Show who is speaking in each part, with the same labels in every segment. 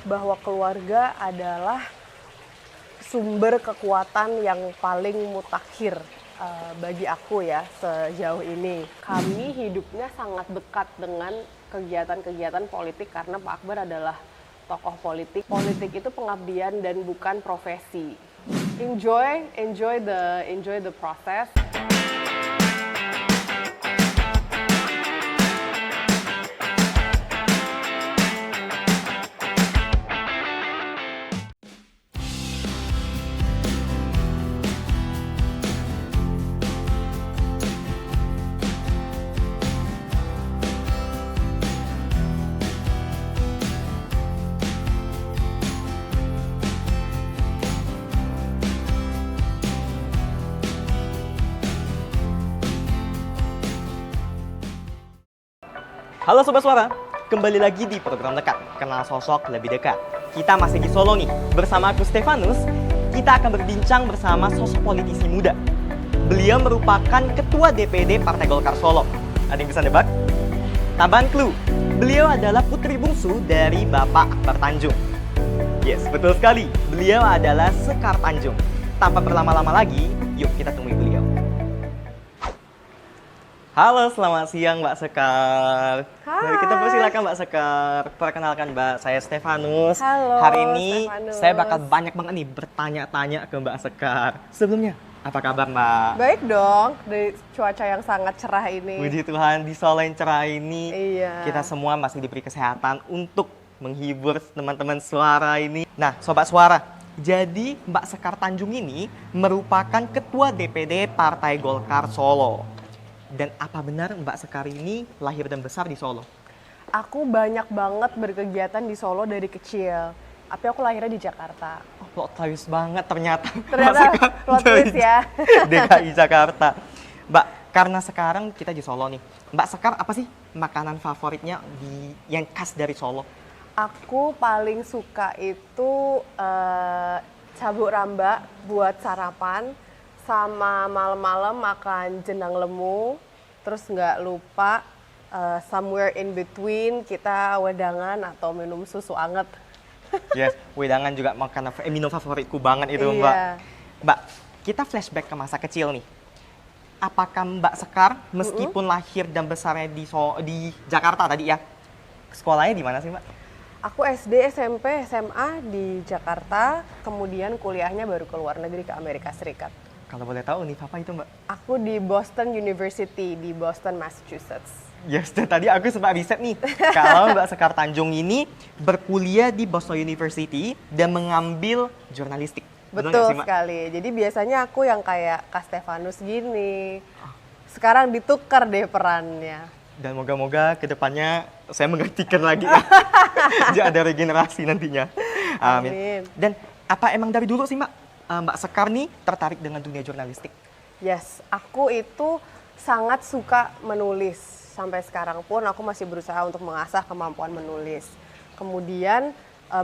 Speaker 1: bahwa keluarga adalah sumber kekuatan yang paling mutakhir bagi aku ya sejauh ini. Kami hidupnya sangat dekat dengan kegiatan-kegiatan politik karena Pak Akbar adalah tokoh politik. Politik itu pengabdian dan bukan profesi. Enjoy the process.
Speaker 2: Halo Sobat Suara, kembali lagi di program Dekat, Kenal Sosok Lebih Dekat. Kita masih di Solo nih, bersama aku Stefanus, kita akan berbincang bersama sosok politisi muda. Beliau merupakan Ketua DPD Partai Golkar Solo. Ada yang bisa nebak? Tambahan clue, beliau adalah putri bungsu dari Bapak Akbar Tanjung. Yes, betul sekali, beliau adalah Sekar Tanjung. Tanpa berlama-lama lagi, yuk kita temui beliau. Halo, selamat siang Mbak Sekar.
Speaker 1: Hai.
Speaker 2: Mari kita persilakan Mbak Sekar. Perkenalkan Mbak, saya Stefanus.
Speaker 1: Halo,
Speaker 2: Hari ini
Speaker 1: Stefanus.
Speaker 2: saya bakal banyak banget nih bertanya-tanya ke Mbak Sekar. Sebelumnya, apa kabar Mbak?
Speaker 1: Baik dong, dari cuaca yang sangat cerah ini.
Speaker 2: Puji Tuhan, di Solo yang cerah ini,
Speaker 1: Iya.
Speaker 2: kita semua masih diberi kesehatan untuk menghibur teman-teman suara ini. Nah, Sobat Suara, jadi Mbak Sekar Tanjung ini merupakan Ketua DPD Partai Golkar Solo. Dan apa benar Mbak Sekar ini lahir dan besar di Solo?
Speaker 1: Aku banyak banget berkegiatan di Solo dari kecil. Tapi aku lahirnya di Jakarta.
Speaker 2: Oh, plot twist banget ternyata.
Speaker 1: Ternyata
Speaker 2: Mbak Sekar
Speaker 1: plot twist
Speaker 2: dari
Speaker 1: ya.
Speaker 2: DKI Jakarta. Mbak, karena sekarang kita di Solo nih. Mbak Sekar apa sih makanan favoritnya yang khas dari Solo?
Speaker 1: Aku paling suka itu sabuk ramba buat sarapan. Sama malam-malam makan jenang lemu, terus nggak lupa somewhere in between kita wedangan atau minum susu anget.
Speaker 2: Yes, wedangan juga makanan minum favoritku banget itu
Speaker 1: Iya.
Speaker 2: Mbak. Mbak, kita flashback ke masa kecil nih. Apakah Mbak Sekar meskipun lahir dan besarnya di Jakarta tadi ya, sekolahnya di mana sih Mbak?
Speaker 1: Aku SD, SMP, SMA di Jakarta, kemudian kuliahnya baru ke luar negeri ke Amerika Serikat.
Speaker 2: Kalau boleh tahu nih, apa itu Mbak?
Speaker 1: Aku di Boston University di Boston, Massachusetts.
Speaker 2: Yes, tadi aku sempat riset nih. Kalau Mbak Sekar Tanjung ini berkuliah di Boston University dan mengambil jurnalistik. Betul nggak
Speaker 1: Betul
Speaker 2: sih, Mbak?
Speaker 1: sekali. Jadi biasanya aku yang kayak Kak Stefanus gini. Sekarang ditukar deh perannya.
Speaker 2: Dan moga-moga kedepannya saya mengertikan lagi ya. Jadi ada regenerasi nantinya.
Speaker 1: Amin.
Speaker 2: Dan apa emang dari dulu sih Mbak? Mbak Sekar nih tertarik dengan dunia jurnalistik?
Speaker 1: Yes, aku itu sangat suka menulis. Sampai sekarang pun aku masih berusaha untuk mengasah kemampuan menulis. Kemudian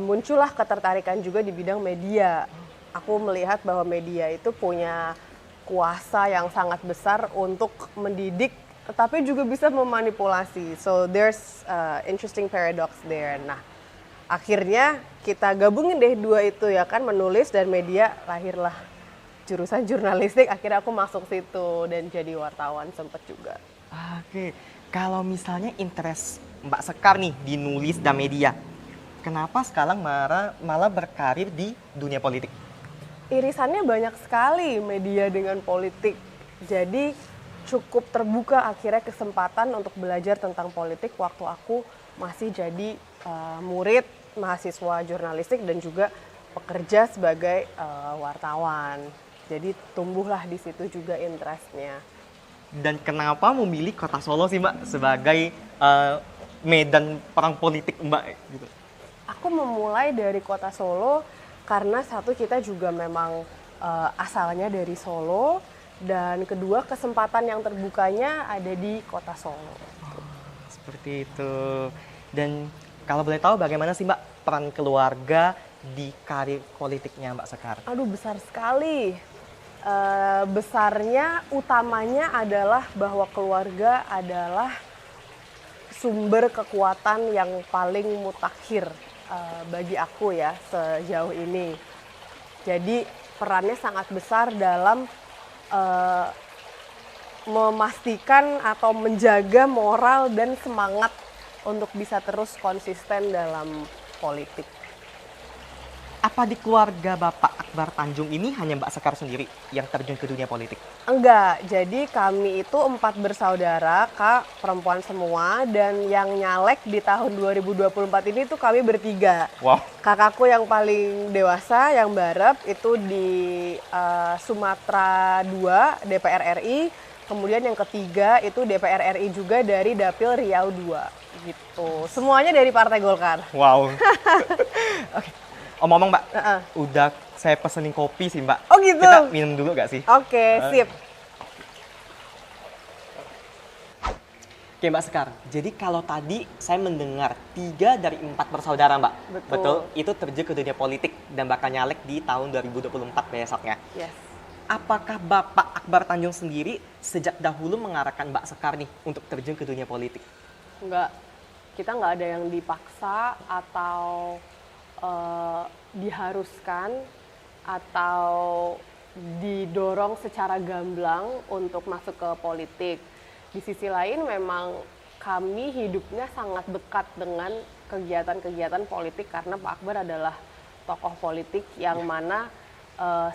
Speaker 1: muncullah ketertarikan juga di bidang media. Aku melihat bahwa media itu punya kuasa yang sangat besar untuk mendidik, tetapi juga bisa memanipulasi. So there's interesting paradox there. Nah, akhirnya kita gabungin deh dua itu ya kan, menulis dan media, lahirlah jurusan jurnalistik. Akhirnya aku masuk situ dan jadi wartawan sempet juga.
Speaker 2: Oke, kalau misalnya interest Mbak Sekar nih di nulis dan media, kenapa sekarang malah berkarir di dunia politik?
Speaker 1: Irisannya banyak sekali media dengan politik. Jadi cukup terbuka akhirnya kesempatan untuk belajar tentang politik waktu aku masih jadi murid mahasiswa jurnalistik dan juga pekerja sebagai wartawan. Jadi tumbuhlah di situ juga interestnya.
Speaker 2: Dan kenapa memilih kota Solo sih Mbak sebagai medan perang politik Mbak? Gitu.
Speaker 1: Aku memulai dari kota Solo karena satu, kita juga memang asalnya dari Solo, dan kedua kesempatan yang terbukanya ada di kota Solo.
Speaker 2: Seperti itu. Dan kalau boleh tahu bagaimana sih Mbak peran keluarga di karir politiknya Mbak Sekar?
Speaker 1: Aduh, besar sekali. Besarnya, utamanya adalah bahwa keluarga adalah sumber kekuatan yang paling mutakhir bagi aku ya sejauh ini. Jadi perannya sangat besar dalam eh, memastikan atau menjaga moral dan semangat untuk bisa terus konsisten dalam politik.
Speaker 2: Apa di keluarga Bapak Akbar Tanjung ini hanya Mbak Sekar sendiri yang terjun ke dunia politik?
Speaker 1: Enggak, jadi kami itu 4 bersaudara, Kak, perempuan semua, dan yang nyalek di tahun 2024 ini tuh kami bertiga.
Speaker 2: Wow.
Speaker 1: Kakakku yang paling dewasa, yang barep, itu di Sumatera 2, DPR RI, kemudian yang ketiga itu DPR RI juga dari Dapil Riau 2, gitu. Semuanya dari Partai Golkar.
Speaker 2: Wow. Oke. Omong-omong Mbak, udah saya pesenin kopi sih Mbak.
Speaker 1: Oh gitu?
Speaker 2: Kita minum dulu gak sih?
Speaker 1: Oke, sip.
Speaker 2: Oke Mbak Sekar, jadi kalau tadi saya mendengar 3 dari 4 bersaudara Mbak.
Speaker 1: Betul.
Speaker 2: Itu terjun ke dunia politik dan bakal nyalek di tahun 2024 besoknya.
Speaker 1: Yes.
Speaker 2: Apakah Bapak Akbar Tanjung sendiri sejak dahulu mengarahkan Mbak Sekar nih untuk terjun ke dunia politik?
Speaker 1: Enggak, kita nggak ada yang dipaksa atau diharuskan atau didorong secara gamblang untuk masuk ke politik. Di sisi lain memang kami hidupnya sangat dekat dengan kegiatan-kegiatan politik karena Pak Akbar adalah tokoh politik yang mana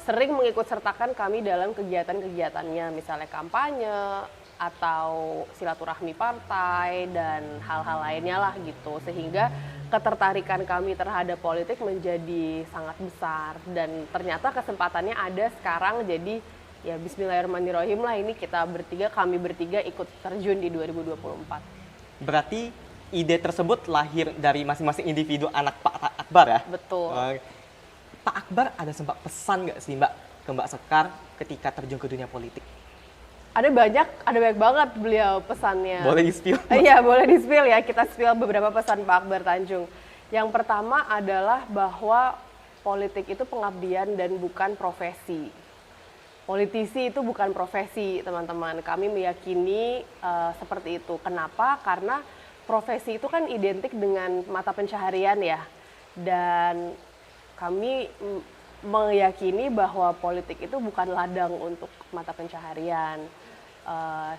Speaker 1: sering mengikut sertakan kami dalam kegiatan-kegiatannya, misalnya kampanye atau silaturahmi partai dan hal-hal lainnya lah gitu, sehingga ketertarikan kami terhadap politik menjadi sangat besar dan ternyata kesempatannya ada sekarang. Jadi ya bismillahirrahmanirrahim lah, ini kami bertiga ikut terjun di 2024.
Speaker 2: Berarti ide tersebut lahir dari masing-masing individu anak Pak Akbar ya?
Speaker 1: Betul.
Speaker 2: Pak Akbar ada sempat pesan nggak sih Mbak ke Mbak Sekar ketika terjun ke dunia politik?
Speaker 1: Ada banyak banget beliau pesannya.
Speaker 2: Boleh di-spill?
Speaker 1: Iya, boleh di-spill ya. Kita spill beberapa pesan Pak Akbar Tanjung. Yang pertama adalah bahwa politik itu pengabdian dan bukan profesi. Politisi itu bukan profesi, teman-teman. Kami meyakini seperti itu. Kenapa? Karena profesi itu kan identik dengan mata pencaharian ya. Dan kami meyakini bahwa politik itu bukan ladang untuk mata pencaharian.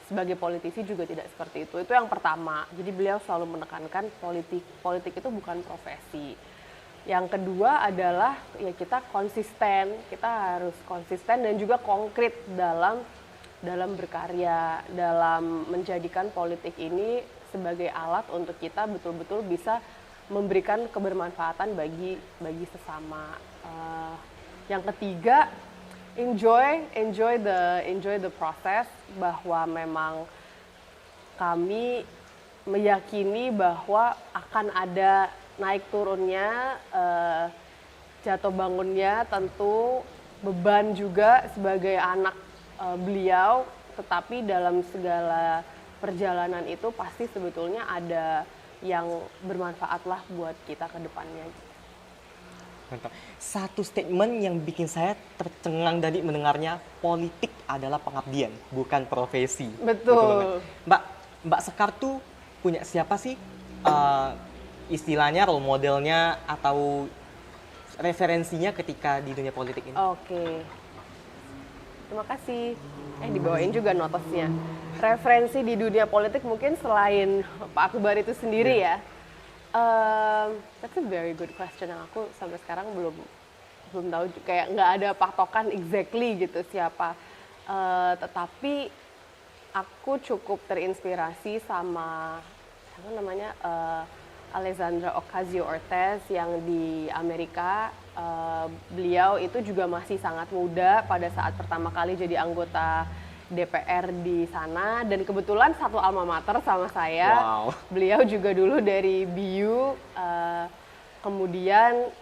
Speaker 1: Sebagai politisi juga tidak seperti itu. Itu yang pertama. Jadi beliau selalu menekankan politik itu bukan profesi. Yang kedua adalah ya kita harus konsisten dan juga konkret dalam berkarya, dalam menjadikan politik ini sebagai alat untuk kita betul-betul bisa memberikan kebermanfaatan bagi sesama. Yang ketiga, enjoy the process, bahwa memang kami meyakini bahwa akan ada naik turunnya, jatuh bangunnya, tentu beban juga sebagai anak beliau, tetapi dalam segala perjalanan itu pasti sebetulnya ada yang bermanfaat lah buat kita ke depannya.
Speaker 2: Mantap. Satu statement yang bikin saya tercengang dari mendengarnya, politik adalah pengabdian, bukan profesi.
Speaker 1: Betul.
Speaker 2: Mbak Sekar tuh punya siapa sih istilahnya role modelnya atau referensinya ketika di dunia politik ini?
Speaker 1: Oke. Terima kasih. Dibawain juga notesnya. Referensi di dunia politik mungkin selain Pak Akbar itu sendiri ya. That's a very good question. Aku sampai sekarang belum tahu, kayak nggak ada patokan exactly gitu siapa. Tetapi aku cukup terinspirasi sama apa namanya Alexandra Ocasio-Cortez yang di Amerika. Beliau itu juga masih sangat muda pada saat pertama kali jadi anggota DPR di sana, dan kebetulan satu alma mater sama saya.
Speaker 2: Wow.
Speaker 1: Beliau juga dulu dari BU, kemudian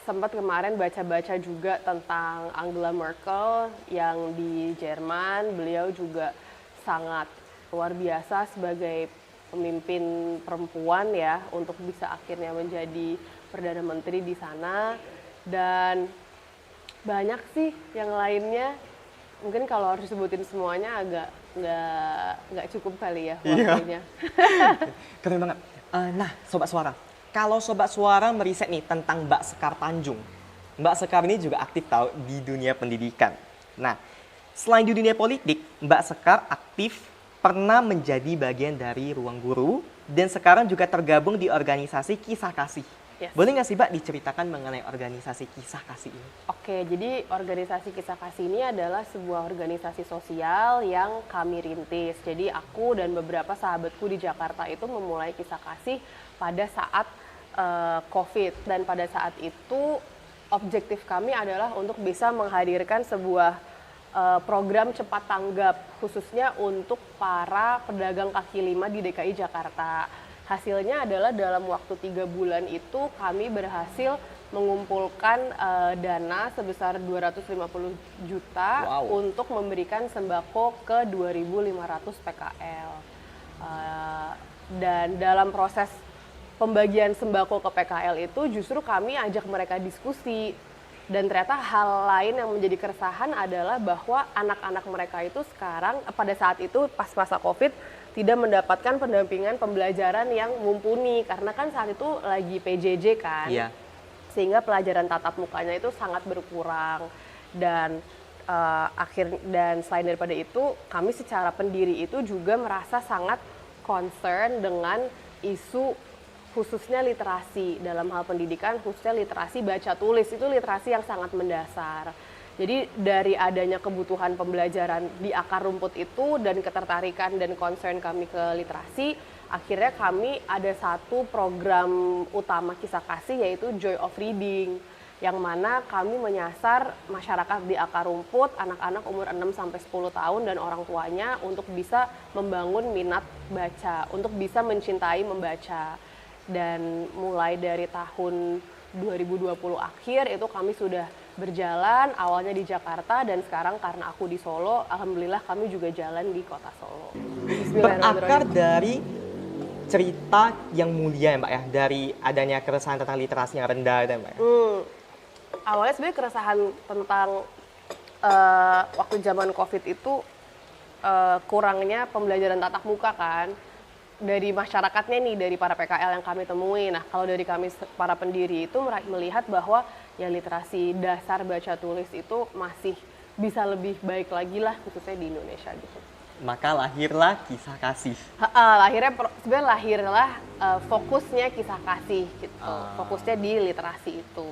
Speaker 1: sempat kemarin baca-baca juga tentang Angela Merkel yang di Jerman. Beliau juga sangat luar biasa sebagai pemimpin perempuan ya, untuk bisa akhirnya menjadi Perdana Menteri di sana. Dan banyak sih yang lainnya, mungkin kalau harus disebutin semuanya agak nggak cukup kali ya waktunya.
Speaker 2: Keren banget. Nah, Sobat Suara, kalau Sobat Suara meriset nih tentang Mbak Sekar Tanjung, Mbak Sekar ini juga aktif tahu di dunia pendidikan. Nah, selain di dunia politik, Mbak Sekar aktif pernah menjadi bagian dari Ruang Guru dan sekarang juga tergabung di organisasi Kisah Kasih.
Speaker 1: Yes.
Speaker 2: Boleh nggak sih Mbak diceritakan mengenai organisasi Kisah Kasih ini?
Speaker 1: Oke, jadi organisasi Kisah Kasih ini adalah sebuah organisasi sosial yang kami rintis. Jadi aku dan beberapa sahabatku di Jakarta itu memulai Kisah Kasih pada saat COVID. Dan pada saat itu objektif kami adalah untuk bisa menghadirkan sebuah program cepat tanggap khususnya untuk para pedagang kaki lima di DKI Jakarta. Hasilnya adalah dalam waktu 3 bulan itu kami berhasil mengumpulkan dana sebesar 250 juta untuk memberikan sembako ke 2.500 PKL. Dan dalam proses pembagian sembako ke PKL itu justru kami ajak mereka diskusi. Dan ternyata hal lain yang menjadi keresahan adalah bahwa anak-anak mereka itu sekarang pada saat itu pas masa COVID tidak mendapatkan pendampingan pembelajaran yang mumpuni karena kan saat itu lagi PJJ kan.
Speaker 2: Iya.
Speaker 1: Sehingga pelajaran tatap mukanya itu sangat berkurang dan selain daripada itu kami secara pendiri itu juga merasa sangat concern dengan isu khususnya literasi dalam hal pendidikan, khususnya literasi baca tulis, itu literasi yang sangat mendasar. Jadi dari adanya kebutuhan pembelajaran di akar rumput itu dan ketertarikan dan concern kami ke literasi, akhirnya kami ada satu program utama Kisah Kasih yaitu Joy of Reading, yang mana kami menyasar masyarakat di akar rumput, anak-anak umur 6-10 tahun dan orang tuanya untuk bisa membangun minat baca, untuk bisa mencintai membaca. Dan mulai dari tahun 2020 akhir itu kami sudah berjalan, awalnya di Jakarta dan sekarang karena aku di Solo, alhamdulillah kami juga jalan di kota Solo.
Speaker 2: Berakar dari cerita yang mulia ya Mbak ya, dari adanya keresahan tentang literasi yang rendah ya Mbak ya?
Speaker 1: Awalnya sebenarnya keresahan tentang waktu zaman COVID itu kurangnya pembelajaran tatap muka kan, dari masyarakatnya nih, dari para PKL yang kami temui. Nah, kalau dari kami para pendiri itu melihat bahwa ya literasi dasar baca tulis itu masih bisa lebih baik lagi lah khususnya di Indonesia gitu.
Speaker 2: Maka lahirlah Kisah Kasih.
Speaker 1: Sebenarnya lahirlah fokusnya Kisah Kasih gitu. Fokusnya di literasi itu.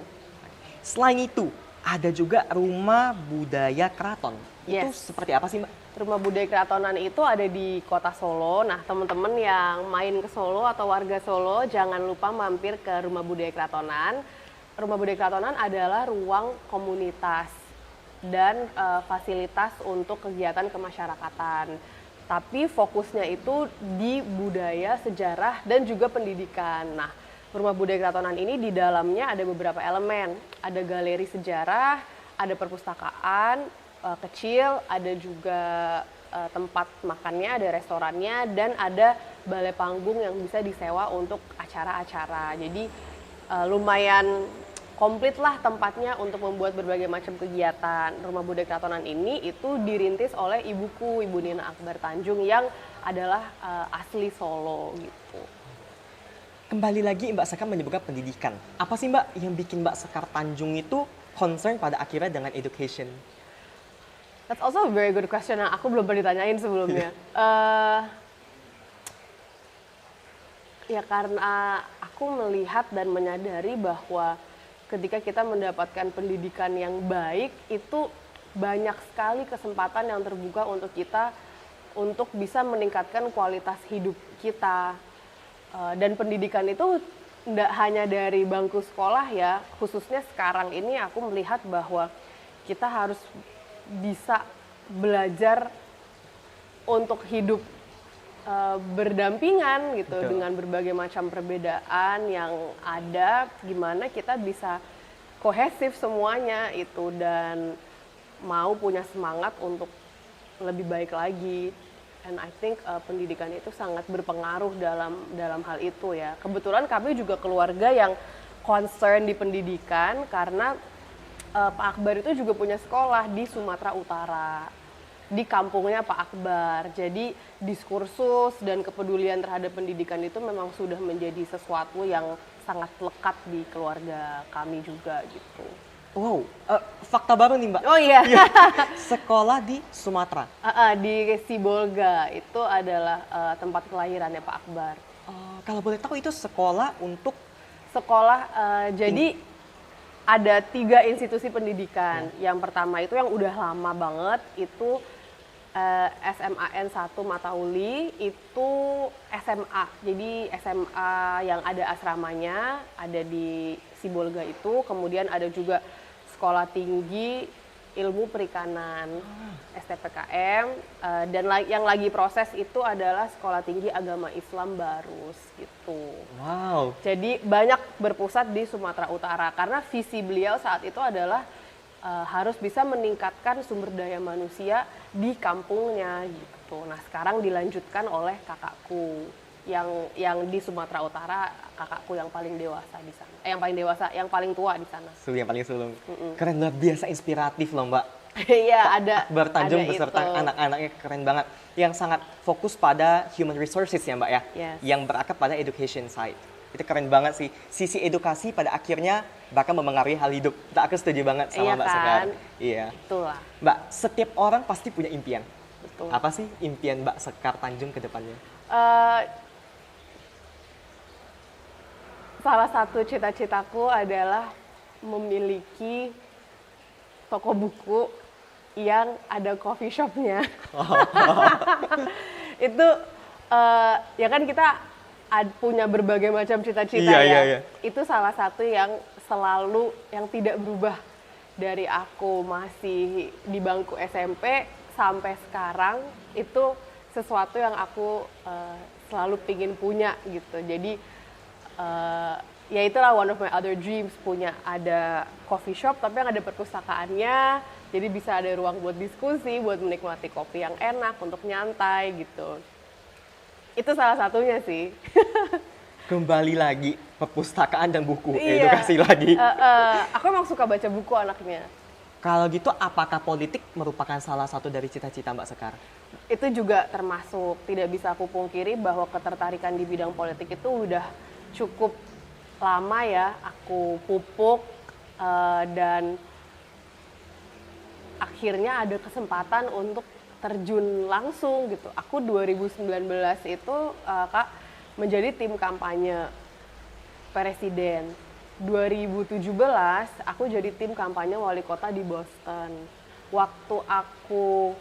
Speaker 2: Selain itu, ada juga Rumah Budaya Keraton. Itu
Speaker 1: Yes.
Speaker 2: seperti apa sih Mbak?
Speaker 1: Rumah Budaya Keratonan itu ada di kota Solo. Nah, teman-teman yang main ke Solo atau warga Solo jangan lupa mampir ke Rumah Budaya Keratonan. Rumah Budaya Keratonan adalah ruang komunitas dan fasilitas untuk kegiatan kemasyarakatan. Tapi fokusnya itu di budaya, sejarah, dan juga pendidikan. Nah, Rumah Budaya Keratonan ini di dalamnya ada beberapa elemen. Ada galeri sejarah, ada perpustakaan kecil, ada juga tempat makannya, ada restorannya, dan ada balai panggung yang bisa disewa untuk acara-acara. Jadi lumayan komplit lah tempatnya untuk membuat berbagai macam kegiatan. Rumah Budaya Keratonan ini itu dirintis oleh ibuku, Ibu Nina Akbar Tanjung, yang adalah asli Solo gitu.
Speaker 2: Kembali lagi Mbak Sekar menyebutkan pendidikan. Apa sih Mbak yang bikin Mbak Sekar Tanjung itu concern pada akhirnya dengan education?
Speaker 1: That's also a very good question yang aku belum pernah ditanyain sebelumnya. Ya karena aku melihat dan menyadari bahwa ketika kita mendapatkan pendidikan yang baik, itu banyak sekali kesempatan yang terbuka untuk kita untuk bisa meningkatkan kualitas hidup kita. Dan pendidikan itu tidak hanya dari bangku sekolah ya, khususnya sekarang ini aku melihat bahwa kita harus bisa belajar untuk hidup berdampingan gitu. Betul. Dengan berbagai macam perbedaan yang ada, gimana kita bisa kohesif semuanya itu dan mau punya semangat untuk lebih baik lagi. And I think pendidikan itu sangat berpengaruh dalam hal itu ya. Kebetulan kami juga keluarga yang concern di pendidikan karena Pak Akbar itu juga punya sekolah di Sumatera Utara. di kampungnya Pak Akbar. Jadi diskursus dan kepedulian terhadap pendidikan itu memang sudah menjadi sesuatu yang sangat lekat di keluarga kami juga gitu.
Speaker 2: Wow, fakta baru nih Mbak.
Speaker 1: Oh iya.
Speaker 2: Sekolah di Sumatera.
Speaker 1: Di Sibolga itu adalah tempat kelahirannya Pak Akbar.
Speaker 2: Kalau boleh tahu itu sekolah untuk
Speaker 1: Jadi ada 3 institusi pendidikan. Yang pertama itu yang udah lama banget itu SMAN 1 Matauli, itu SMA. Jadi SMA yang ada asramanya ada di Sibolga itu. Kemudian ada juga Sekolah Tinggi Ilmu Perikanan STPKM, dan yang lagi proses itu adalah Sekolah Tinggi Agama Islam Barus gitu.
Speaker 2: Wow.
Speaker 1: Jadi banyak berpusat di Sumatera Utara karena visi beliau saat itu adalah harus bisa meningkatkan sumber daya manusia di kampungnya gitu. Nah, sekarang dilanjutkan oleh kakakku yang di Sumatera Utara, kakakku yang paling dewasa di sana. Yang paling tua di sana.
Speaker 2: Yang paling sulung. Keren, luar biasa inspiratif loh Mbak.
Speaker 1: Iya, ada.
Speaker 2: Akbar Tanjung
Speaker 1: ada
Speaker 2: beserta
Speaker 1: itu.
Speaker 2: anak-anaknya keren banget. Yang sangat fokus pada human resources ya Mbak ya.
Speaker 1: Yes.
Speaker 2: Yang berakar pada education side. Itu keren banget sih. Sisi edukasi pada akhirnya bahkan memengaruhi hal hidup. Aku setuju banget sama
Speaker 1: Iya
Speaker 2: Mbak
Speaker 1: kan?
Speaker 2: Sekar. Iya.
Speaker 1: Itulah.
Speaker 2: Mbak, setiap orang pasti punya impian.
Speaker 1: Betul.
Speaker 2: Apa sih impian Mbak Sekar Tanjung ke depannya?
Speaker 1: Salah satu cita-citaku adalah memiliki toko buku yang ada coffee shopnya. Itu ya kan kita punya berbagai macam cita-cita ya.
Speaker 2: Iya.
Speaker 1: Itu salah satu yang tidak berubah dari aku masih di bangku SMP sampai sekarang. Itu sesuatu yang aku selalu pingin punya gitu. Jadi ya itulah one of my other dreams, punya ada coffee shop tapi yang ada perpustakaannya, jadi bisa ada ruang buat diskusi, buat menikmati kopi yang enak, untuk nyantai gitu. Itu salah satunya sih.
Speaker 2: Kembali lagi perpustakaan dan buku,
Speaker 1: Iya.
Speaker 2: edukasi lagi.
Speaker 1: Aku emang suka baca buku anaknya.
Speaker 2: Kalau gitu apakah politik merupakan salah satu dari cita-cita Mbak Sekar?
Speaker 1: Itu juga termasuk, tidak bisa aku pungkiri bahwa ketertarikan di bidang politik itu udah cukup lama ya aku pupuk, dan akhirnya ada kesempatan untuk terjun langsung gitu. Aku 2019 itu Kak menjadi tim kampanye presiden. 2017 aku jadi tim kampanye wali kota di Boston. Waktu aku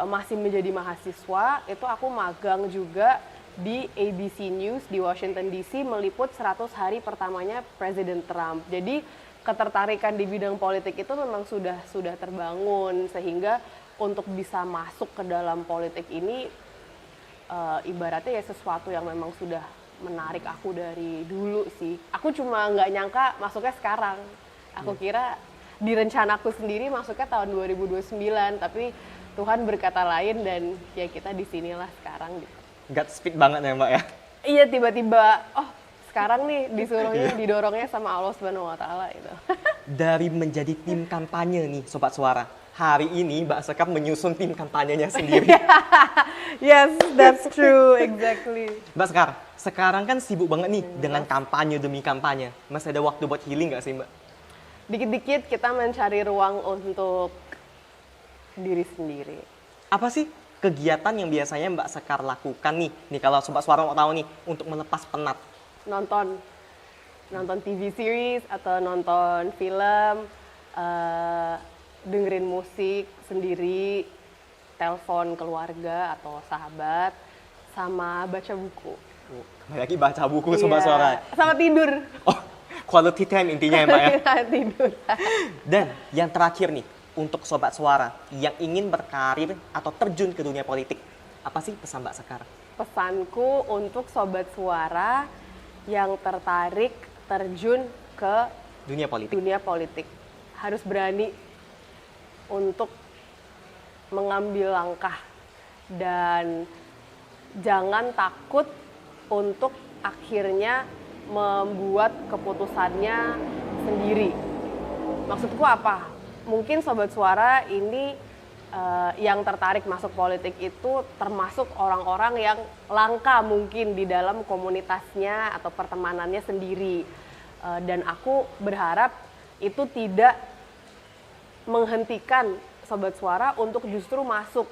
Speaker 1: masih menjadi mahasiswa, itu aku magang juga di ABC News di Washington DC meliput 100 hari pertamanya Presiden Trump. Jadi ketertarikan di bidang politik itu memang sudah terbangun, sehingga untuk bisa masuk ke dalam politik ini ibaratnya ya sesuatu yang memang sudah menarik aku dari dulu sih. Aku cuma nggak nyangka masuknya sekarang. Aku kira di rencanaku sendiri masuknya tahun 2029, tapi Tuhan berkata lain dan ya kita di sinilah sekarang gitu.
Speaker 2: Godspeed banget ya Mbak ya?
Speaker 1: Iya, tiba-tiba, oh sekarang nih disuruhnya, didorongnya sama Allah Subhanahu Wa Taala itu.
Speaker 2: Dari menjadi tim kampanye nih Sobat Suara, hari ini Mbak Sekar menyusun tim kampanyenya sendiri.
Speaker 1: Yes, that's true, exactly.
Speaker 2: Mbak Sekar, sekarang kan sibuk banget nih dengan kampanye demi kampanye. Masih ada waktu buat healing nggak sih Mbak?
Speaker 1: Dikit-dikit kita mencari ruang untuk diri sendiri.
Speaker 2: Apa sih kegiatan yang biasanya Mbak Sekar lakukan nih kalau Sobat Suara mau tahu nih, untuk melepas penat?
Speaker 1: Nonton TV series atau nonton film, dengerin musik sendiri, telepon keluarga atau sahabat, sama baca buku.
Speaker 2: Kembali lagi baca buku Sobat
Speaker 1: Iya,
Speaker 2: Suara.
Speaker 1: sama tidur.
Speaker 2: Oh, quality time intinya ya Mbak ya.
Speaker 1: Tidur.
Speaker 2: Dan yang terakhir nih, untuk Sobat Suara yang ingin berkarir atau terjun ke dunia politik, apa sih pesan Mbak Sekar?
Speaker 1: Pesanku untuk Sobat Suara yang tertarik terjun ke dunia politik harus berani untuk mengambil langkah dan jangan takut untuk akhirnya membuat keputusannya sendiri. Maksudku apa? Mungkin Sobat Suara ini yang tertarik masuk politik itu termasuk orang-orang yang langka mungkin di dalam komunitasnya atau pertemanannya sendiri. Dan aku berharap itu tidak menghentikan Sobat Suara untuk justru masuk.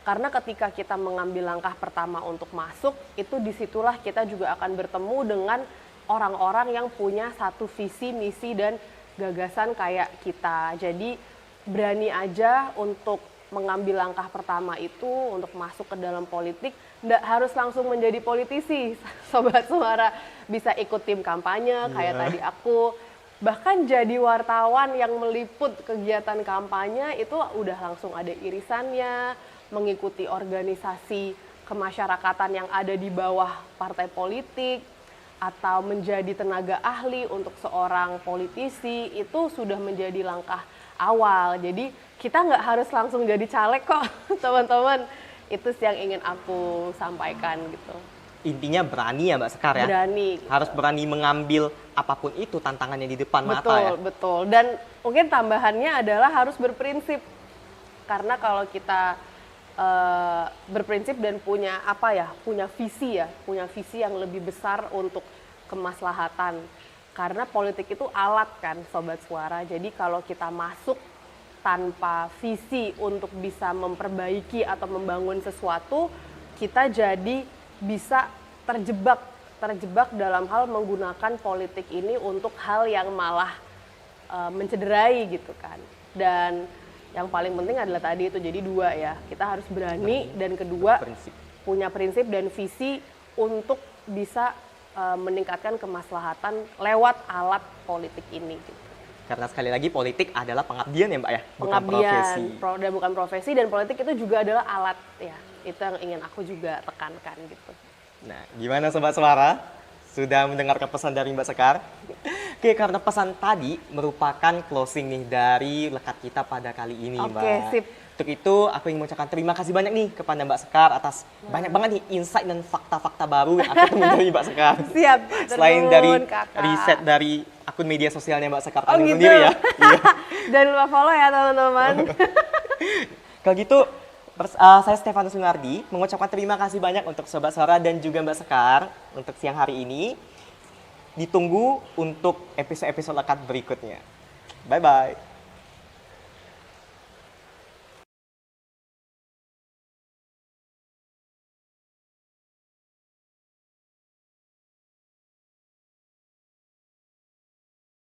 Speaker 1: Karena ketika kita mengambil langkah pertama untuk masuk, itu disitulah kita juga akan bertemu dengan orang-orang yang punya satu visi, misi, dan gagasan kayak kita. Jadi berani aja untuk mengambil langkah pertama itu untuk masuk ke dalam politik. Nggak harus langsung menjadi politisi, Sobat Suara. Bisa ikut tim kampanye kayak tadi aku. Bahkan jadi wartawan yang meliput kegiatan kampanye itu udah langsung ada irisannya, mengikuti organisasi kemasyarakatan yang ada di bawah partai politik, atau menjadi tenaga ahli untuk seorang politisi, itu sudah menjadi langkah awal. Jadi kita nggak harus langsung jadi caleg kok, teman-teman. Itu sih yang ingin aku sampaikan gitu.
Speaker 2: Intinya berani ya Mbak Sekar ya?
Speaker 1: Berani. Gitu.
Speaker 2: Harus berani mengambil apapun itu tantangannya di depan mata ya?
Speaker 1: Betul. Dan mungkin tambahannya adalah harus berprinsip. Karena kalau kita berprinsip dan punya punya visi yang lebih besar untuk kemaslahatan. Karena politik itu alat kan, Sobat Suara. Jadi kalau kita masuk tanpa visi untuk bisa memperbaiki atau membangun sesuatu, kita jadi bisa terjebak dalam hal menggunakan politik ini untuk hal yang malah mencederai gitu kan. Dan yang paling penting adalah tadi itu, jadi dua ya, kita harus berani, dan kedua punya prinsip dan visi untuk bisa meningkatkan kemaslahatan lewat alat politik ini. Gitu.
Speaker 2: Karena sekali lagi politik adalah pengabdian ya Mbak ya, bukan
Speaker 1: pengabdian,
Speaker 2: profesi.
Speaker 1: Dan bukan profesi, dan politik itu juga adalah alat ya. Itu yang ingin aku juga tekankan gitu.
Speaker 2: Nah, gimana Sobat Suara? Sudah mendengarkan pesan dari Mbak Sekar? Oke, karena pesan tadi merupakan closing nih dari lekat kita pada kali ini, Mbak.
Speaker 1: Oke, sip.
Speaker 2: Untuk itu, aku ingin mengucapkan terima kasih banyak nih kepada Mbak Sekar atas banyak banget nih insight dan fakta-fakta baru yang aku temukan dari Mbak Sekar.
Speaker 1: Siap.
Speaker 2: Selain dari
Speaker 1: Kakak.
Speaker 2: riset dari akun media sosialnya Mbak Sekar
Speaker 1: gitu.
Speaker 2: sendiri ya. Iya.
Speaker 1: Jangan lupa follow ya teman-teman.
Speaker 2: Kalau gitu, saya Stefanus Sunardi mengucapkan terima kasih banyak untuk Sobat Suara dan juga Mbak Sekar untuk siang hari ini. Ditunggu untuk episode-episode lekat berikutnya. Bye-bye.